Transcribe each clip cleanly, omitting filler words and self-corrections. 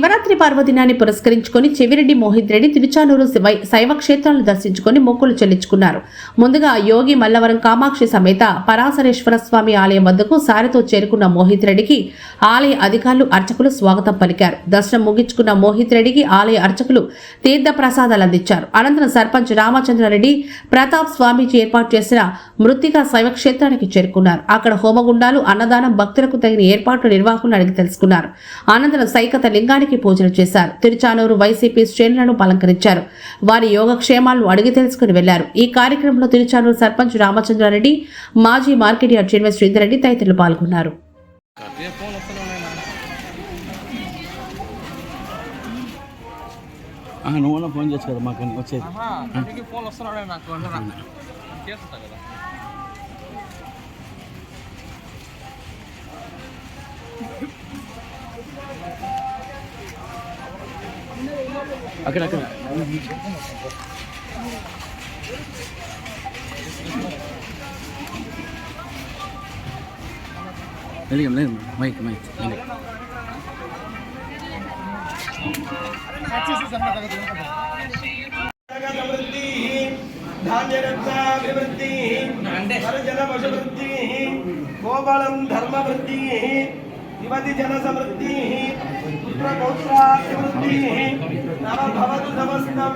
శివరాత్రి పర్వదినాన్ని పురస్కరించుకొని చెవిరెడ్డి మోహిత్ రెడ్డి తిరుచానూరు శైవ క్షేత్రాలను దర్శించుకొని మొక్కులు చెల్లించుకున్నారు. ముందుగా యోగి మల్లవరం కామాక్షి సమేత పరాశరేశ్వర స్వామి ఆలయం వద్దకు సారితో చేరుకున్న మోహిత్ రెడ్డికి ఆలయ అధికారులు అర్చకులు స్వాగతం పలికారు. దర్శనం ముగించుకున్న మోహిత్ రెడ్డికి ఆలయ అర్చకులు తీర్థ ప్రసాదాలు అందించారు. అనంతరం సర్పంచ్ రామచంద్రారెడ్డి ప్రతాప్ స్వామీజీ ఏర్పాటు చేసిన మృత్తికా శైవ క్షేత్రానికి చేరుకున్నారు. అక్కడ హోమగుండాలు, అన్నదానం, భక్తులకు తగిన ఏర్పాట్లు నిర్వాహకులను అడిగి తెలుసుకున్నారు. అనంతరం సైకత లింగానికి పూజలు చేశారు. తిరుచానూరు వైసీపీ శ్రేణులను అలంకరించారు. వారి యోగక్షేమాలను అడిగి తెలుసుకుని వెళ్లారు. ఈ కార్యక్రమంలో తిరుచానూరు సర్పంచ్ రామచంద్రారెడ్డి, మాజీ market yard chairman Sridhar Reddy తదితరులు పాల్గొన్నారు. నువ్వు ఫోన్ చేసి కదా మాకు వచ్చేది ఫోన్ వస్తున్నాడు నాకు చేస్తా కదా. అక్కడ లేదు మైక్ గోపాలం ధర్మవృద్ధి యువతి జన సమృద్ధి పుత్రపౌత్రాభివృద్ధి నవభవతు సమస్తం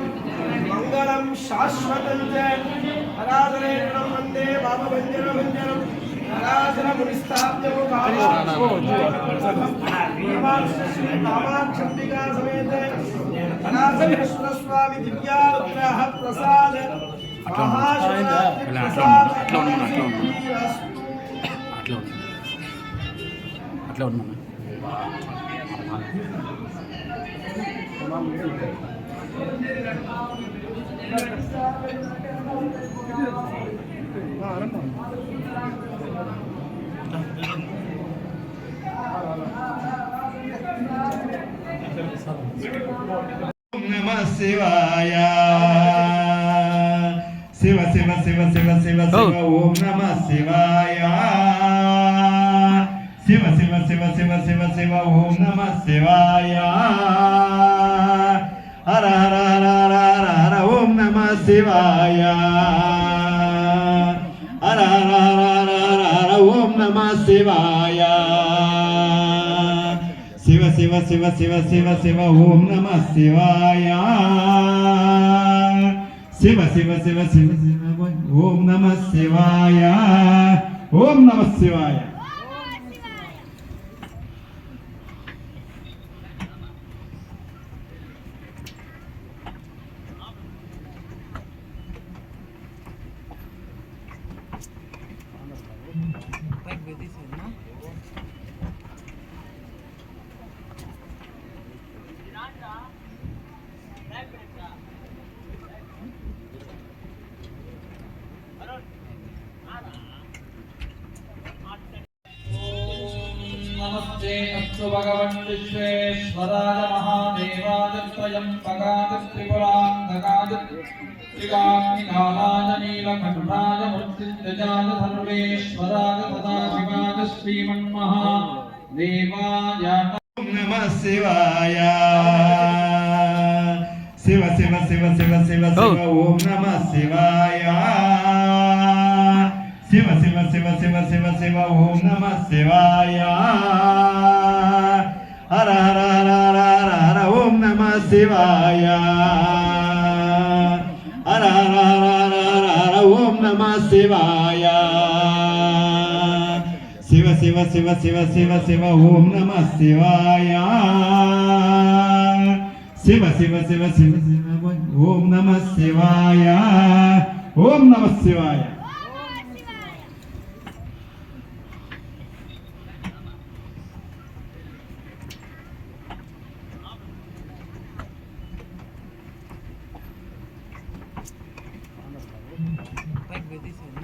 మంగళం శాశ్వతం హరాధనేత్రం వందే వామభంజనం హరాధన మునిస్థాప్యము కామాక్షంబికా సమేత హరాధనేశ్వర స్వామి దివ్యానుగ్రహ ప్రసాద అట్లా ఉన్నా నమః శివాయ శివ శివ శివ శివ శివ శివ ఓం నమః శివాయ శివ శివ శివ శివ శివ శివ ఓం నమః శివాయ హర హర హర హర హర హర ఓం నమః శివాయ హర హర హర హర హర హర ఓం నమః శివాయ శివ శివ శివ శివ శివ శివ ఓం నమః శివాయ శివ శివ శివ శివ శివ ఓం నమః శివాయ ఓం నమః శివాయ. नमस्ते अस्तु भगवन् विश्वेश्वराय महादेवाय त्र्यम्बकाय त्रिपुरान्तकाय त्रिकाग्निकालाय नीलकण्ठाय मृत्युञ्जयाय सर्वेश्वराय सदाशिवाय श्रीमन्महादेवाय नमः शिवाय शिव शिव शिव शिव शिव शिव ओम नमः शिवाय शिव शिव शिव शिव शिव शिव ओम नमः शिवाय हर हर हर हर हर हर ओम नमः शिवाय हर हर हर हर हर हर ओम नमः शिवाय शिव शिव शिव शिव शिव शिव ओम नमः शिवाय शिव शिव शिव शिव शिव ओम नमः शिवाय ओम नमः शिवाय. Right with this one.